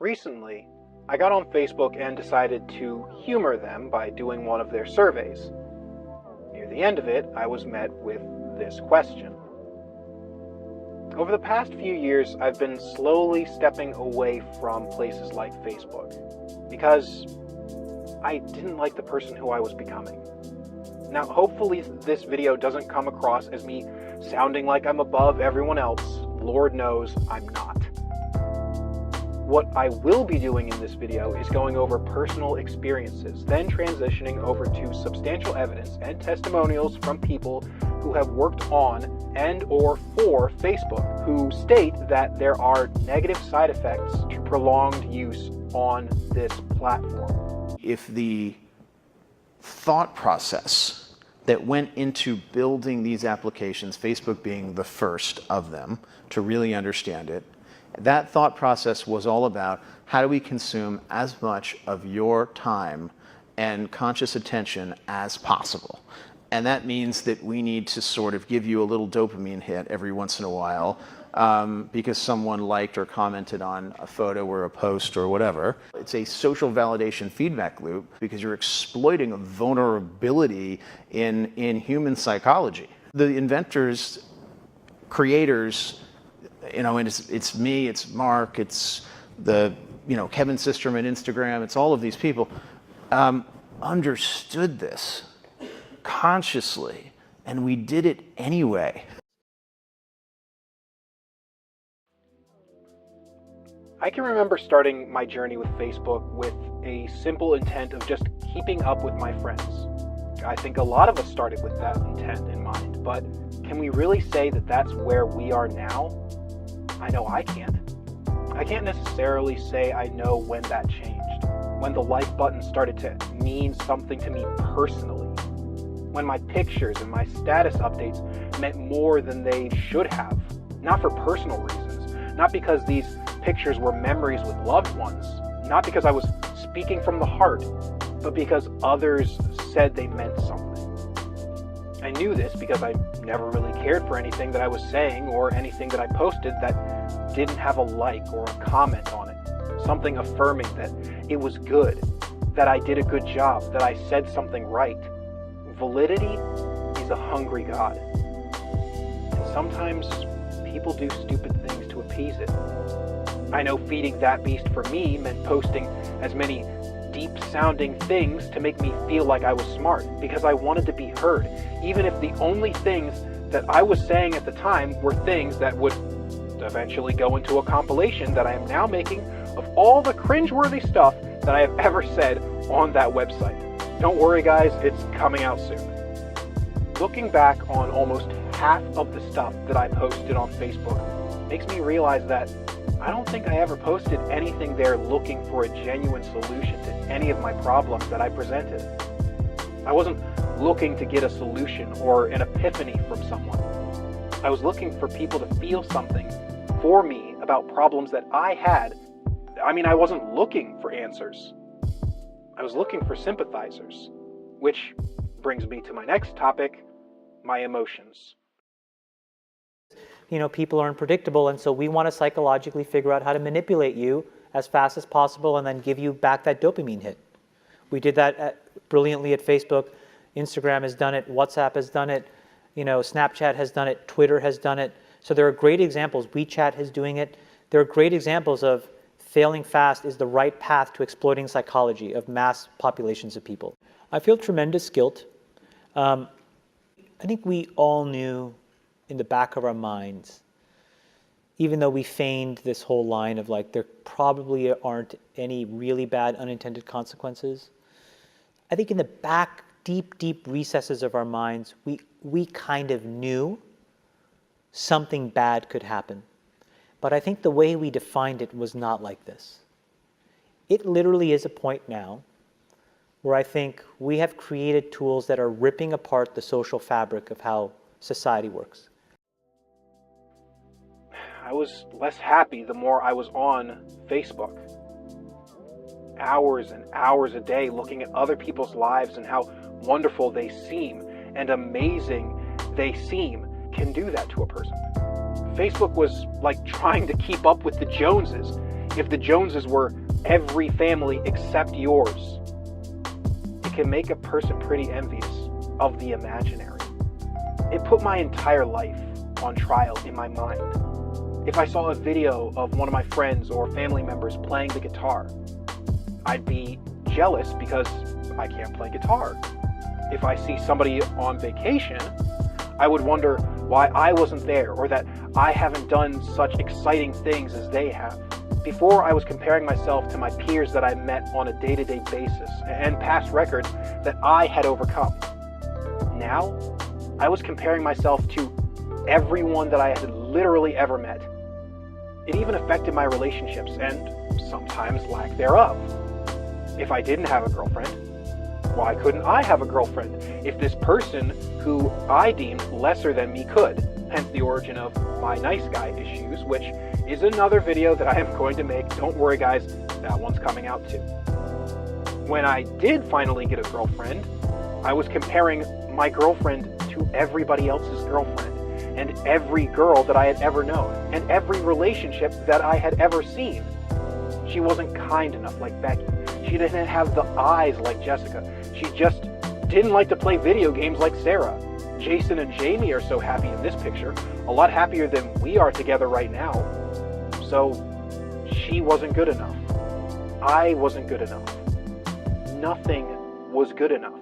Recently, I got on Facebook and decided to humor them by doing one of their surveys. Near the end of it, I was met with this question. Over the past few years, I've been slowly stepping away from places like Facebook because I didn't like the person who I was becoming. Now, hopefully this video doesn't come across as me sounding like I'm above everyone else. Lord knows I'm not. What I will be doing in this video is going over personal experiences, then transitioning over to substantial evidence and testimonials from people who have worked on and or for Facebook, who state that there are negative side effects to prolonged use on this platform. If the thought process that went into building these applications, Facebook being the first of them to really understand it, that thought process was all about how do we consume as much of your time and conscious attention as possible. And that means that we need to sort of give you a little dopamine hit every once in a while because someone liked or commented on a photo or a post or whatever. It's a social validation feedback loop because you're exploiting a vulnerability in human psychology. The inventors, creators, and it's me, it's Mark, it's the, Kevin Systrom at Instagram, it's all of these people, understood this consciously, and we did it anyway. I can remember starting my journey with Facebook with a simple intent of just keeping up with my friends. I think a lot of us started with that intent in mind, but can we really say that that's where we are now? I know I can't. I can't necessarily say I know when that changed, when the like button started to mean something to me personally, when my pictures and my status updates meant more than they should have, not for personal reasons, not because these pictures were memories with loved ones, not because I was speaking from the heart, but because others said they meant something. I knew this because I never really cared for anything that I was saying or anything that I posted that didn't have a like or a comment on it. Something affirming that it was good, that I did a good job, that I said something right. Validity is a hungry god. And sometimes people do stupid things to appease it. I know feeding that beast for me meant posting as many deep-sounding things to make me feel like I was smart, because I wanted to be heard, even if the only things that I was saying at the time were things that would eventually go into a compilation that I am now making of all the cringeworthy stuff that I have ever said on that website. Don't worry guys, it's coming out soon. Looking back on almost half of the stuff that I posted on Facebook makes me realize that I don't think I ever posted anything there looking for a genuine solution to any of my problems that I presented. I wasn't looking to get a solution or an epiphany from someone. I was looking for people to feel something for me about problems that I had. I wasn't looking for answers. I was looking for sympathizers, which brings me to my next topic, my emotions. People are unpredictable, and so we want to psychologically figure out how to manipulate you as fast as possible and then give you back that dopamine hit. We did that brilliantly at Facebook. Instagram has done it. WhatsApp has done it. Snapchat has done it. Twitter has done it. So there are great examples. WeChat is doing it. There are great examples of failing fast is the right path to exploiting psychology of mass populations of people. I feel tremendous guilt. I think we all knew in the back of our minds, even though we feigned this whole line of there probably aren't any really bad unintended consequences. I think in the back, deep recesses of our minds, we kind of knew something bad could happen. But I think the way we defined it was not like this. It literally is a point now where I think we have created tools that are ripping apart the social fabric of how society works. I was less happy the more I was on Facebook. Hours and hours a day looking at other people's lives and how wonderful they seem and amazing they seem can do that to a person. Facebook was like trying to keep up with the Joneses. if the Joneses were every family except yours, it can make a person pretty envious of the imaginary. It put my entire life on trial in my mind. If I saw a video of one of my friends or family members playing the guitar, I'd be jealous because I can't play guitar. If I see somebody on vacation, I would wonder why I wasn't there or that I haven't done such exciting things as they have. Before, I was comparing myself to my peers that I met on a day-to-day basis and past records that I had overcome. Now, I was comparing myself to everyone that I had literally ever met. It even affected my relationships and sometimes lack thereof. If I didn't have a girlfriend, why couldn't I have a girlfriend if this person who I deemed lesser than me could? Hence the origin of my nice guy issues, which is another video that I am going to make. Don't worry guys, that one's coming out too. When I did finally get a girlfriend, I was comparing my girlfriend to everybody else's girlfriend and every girl that I had ever known and every relationship that I had ever seen. She wasn't kind enough like Becky. She didn't have the eyes like Jessica. She just didn't like to play video games like Sarah. Jason and Jamie are so happy in this picture, a lot happier than we are together right now. So she wasn't good enough. I wasn't good enough. Nothing was good enough.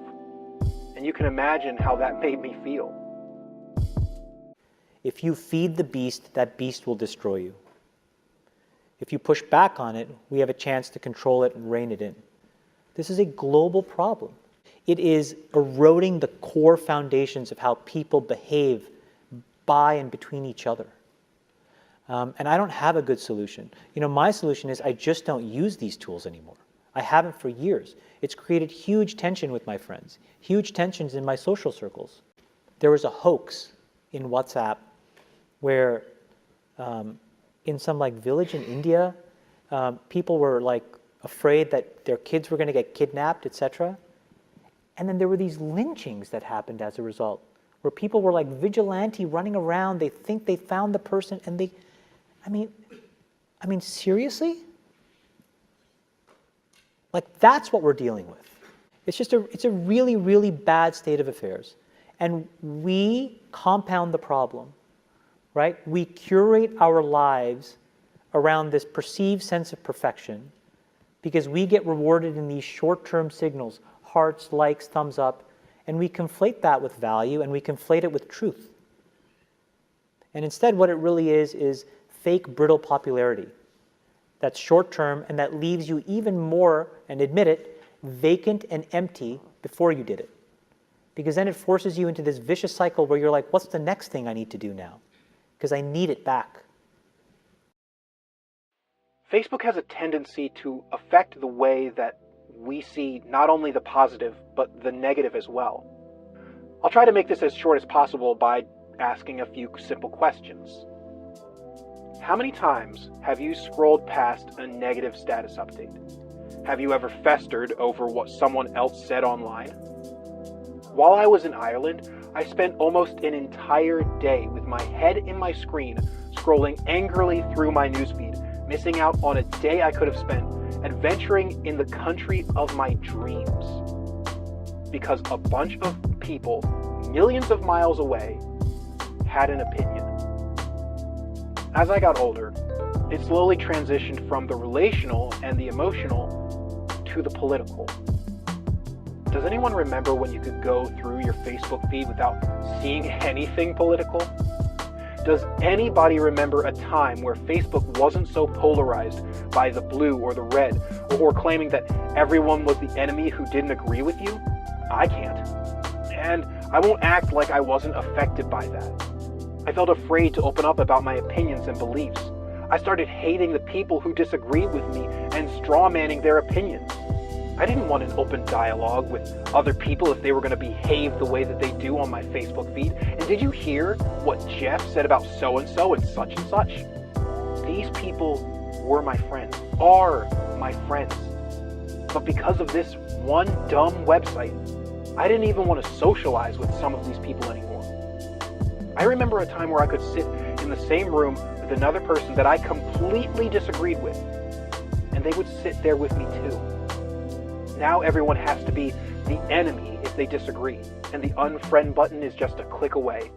And you can imagine how that made me feel. If you feed the beast, that beast will destroy you. If you push back on it, we have a chance to control it and rein it in. This is a global problem. It is eroding the core foundations of how people behave by and between each other. And I don't have a good solution. My solution is I just don't use these tools anymore. I haven't for years. It's created huge tension with my friends, huge tensions in my social circles. There was a hoax in WhatsApp where in some village in India, people were afraid that their kids were going to get kidnapped, etc. And then there were these lynchings that happened as a result, where people were vigilante running around. They think they found the person, and I mean, seriously? That's what we're dealing with. It's a really, really bad state of affairs. And we compound the problem, right? We curate our lives around this perceived sense of perfection because we get rewarded in these short-term signals, hearts, likes, thumbs up, and we conflate that with value and we conflate it with truth. And instead what it really is fake brittle popularity that's short-term and that leaves you even more, and admit it, vacant and empty before you did it. Because then it forces you into this vicious cycle where you're like, what's the next thing I need to do now? Because I need it back. Facebook has a tendency to affect the way that we see not only the positive, but the negative as well. I'll try to make this as short as possible by asking a few simple questions. How many times have you scrolled past a negative status update? Have you ever festered over what someone else said online? While I was in Ireland, I spent almost an entire day with my head in my screen, scrolling angrily through my newsfeed, missing out on a day I could have spent adventuring in the country of my dreams. Because a bunch of people, millions of miles away, had an opinion. As I got older, it slowly transitioned from the relational and the emotional to the political. Does anyone remember when you could go through your Facebook feed without seeing anything political? Does anybody remember a time where Facebook wasn't so polarized by the blue or the red, or claiming that everyone was the enemy who didn't agree with you? I can't. And I won't act like I wasn't affected by that. I felt afraid to open up about my opinions and beliefs. I started hating the people who disagreed with me and strawmanning their opinions. I didn't want an open dialogue with other people if they were going to behave the way that they do on my Facebook feed. And did you hear what Jeff said about so-and-so and such and such? These people were my friends, are my friends. But because of this one dumb website, I didn't even want to socialize with some of these people anymore. I remember a time where I could sit in the same room with another person that I completely disagreed with, and they would sit there with me too. Now everyone has to be the enemy if they disagree, and the unfriend button is just a click away.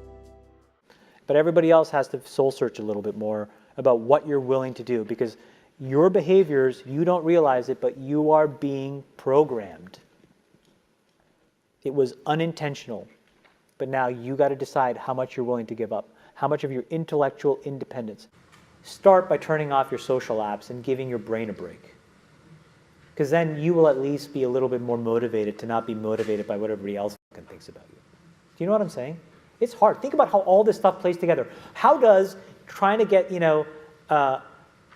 But everybody else has to soul search a little bit more about what you're willing to do, because your behaviors, you don't realize it, but you are being programmed. It was unintentional, but now you got to decide how much you're willing to give up, how much of your intellectual independence. Start by turning off your social apps and giving your brain a break. Because then you will at least be a little bit more motivated to not be motivated by what everybody else thinks about you. Do you know what I'm saying? It's hard. Think about how all this stuff plays together. How does trying to get,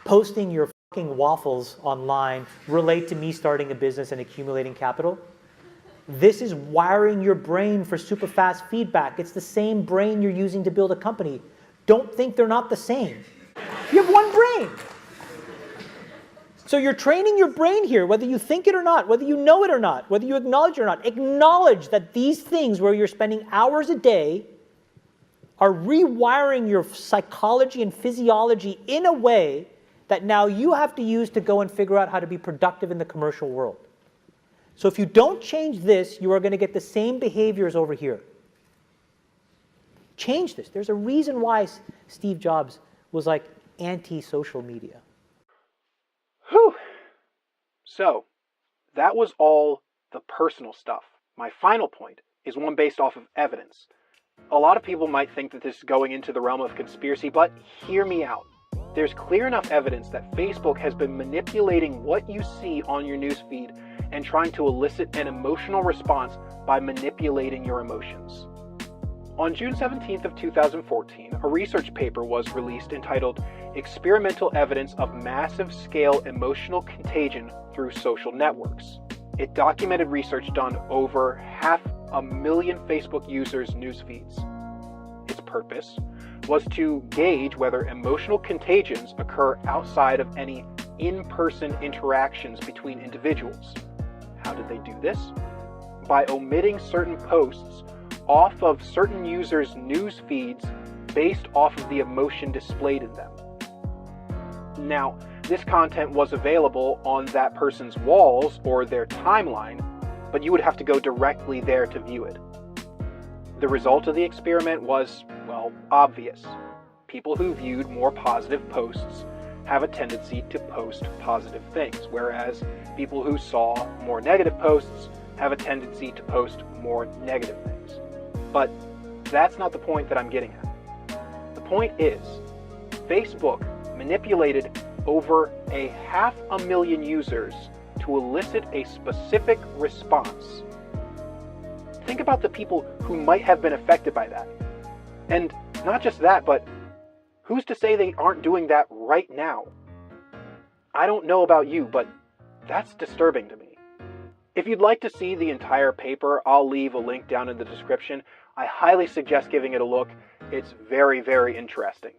posting your fucking waffles online relate to me starting a business and accumulating capital? This is wiring your brain for super fast feedback. It's the same brain you're using to build a company. Don't think they're not the same. You have one brain. So you're training your brain here, whether you think it or not, whether you know it or not, whether you acknowledge it or not. Acknowledge that these things where you're spending hours a day are rewiring your psychology and physiology in a way that now you have to use to go and figure out how to be productive in the commercial world. So if you don't change this, you are going to get the same behaviors over here. Change this. There's a reason why Steve Jobs was like anti-social media. Whew. So, that was all the personal stuff. My final point is one based off of evidence. A lot of people might think that this is going into the realm of conspiracy, but hear me out. There's clear enough evidence that Facebook has been manipulating what you see on your newsfeed and trying to elicit an emotional response by manipulating your emotions. On June 17th of 2014, a research paper was released entitled Experimental Evidence of Massive Scale Emotional Contagion Through Social Networks. It documented research done over 500,000 Facebook users' news feeds. Its purpose was to gauge whether emotional contagions occur outside of any in-person interactions between individuals. How did they do this? By omitting certain posts off of certain users' news feeds based off of the emotion displayed in them. Now, this content was available on that person's walls or their timeline, but you would have to go directly there to view it. The result of the experiment was, well, obvious. People who viewed more positive posts have a tendency to post positive things, whereas people who saw more negative posts have a tendency to post more negative things. But that's not the point that I'm getting at. The point is, Facebook manipulated over 500,000 users to elicit a specific response. Think about the people who might have been affected by that. And not just that, but who's to say they aren't doing that right now? I don't know about you, but that's disturbing to me. If you'd like to see the entire paper, I'll leave a link down in the description. I highly suggest giving it a look. It's very, very interesting.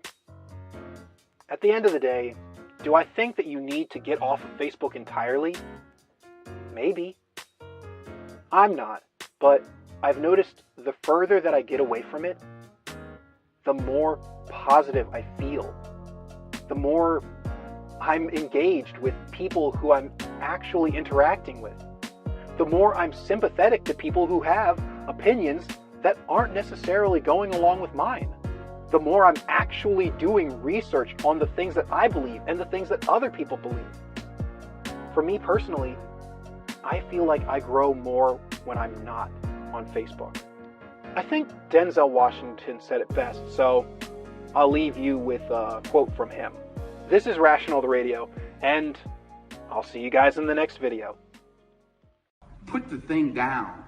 At the end of the day, do I think that you need to get off of Facebook entirely? Maybe. I'm not, but I've noticed the further that I get away from it, the more positive I feel. The more I'm engaged with people who I'm actually interacting with. The more I'm sympathetic to people who have opinions that aren't necessarily going along with mine. The more I'm actually doing research on the things that I believe and the things that other people believe. For me personally, I feel like I grow more when I'm not on Facebook. I think Denzel Washington said it best, so I'll leave you with a quote from him. This is Rational the Radio, and I'll see you guys in the next video. Put the thing down.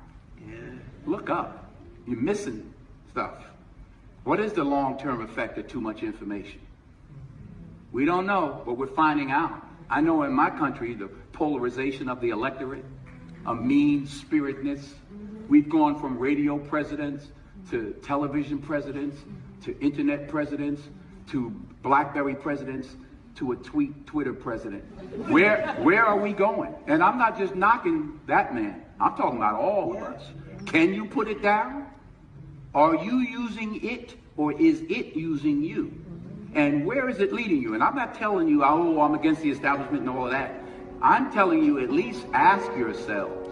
Look up. You're missing stuff. What is the long-term effect of too much information? We don't know, but we're finding out. I know in my country, the polarization of the electorate, a mean-spiritedness. We've gone from radio presidents to television presidents to internet presidents to BlackBerry presidents to a Twitter president. Where are we going? And I'm not just knocking that man. I'm talking about all of us. Can you put it down? Are you using it, or is it using you? And where is it leading you? And I'm not telling you, oh, I'm against the establishment and all of that. I'm telling you, at least ask yourselves,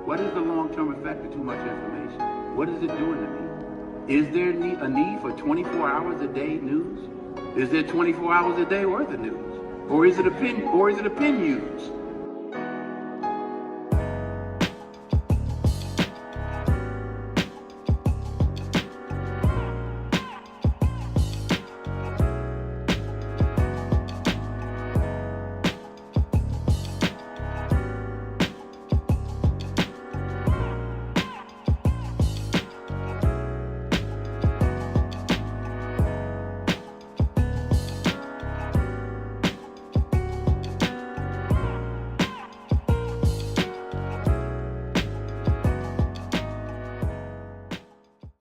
what is the long-term effect of too much information? What is it doing to me? Is there a need for 24 hours a day news? Is there 24 hours a day worth of news? Or is it opinion news?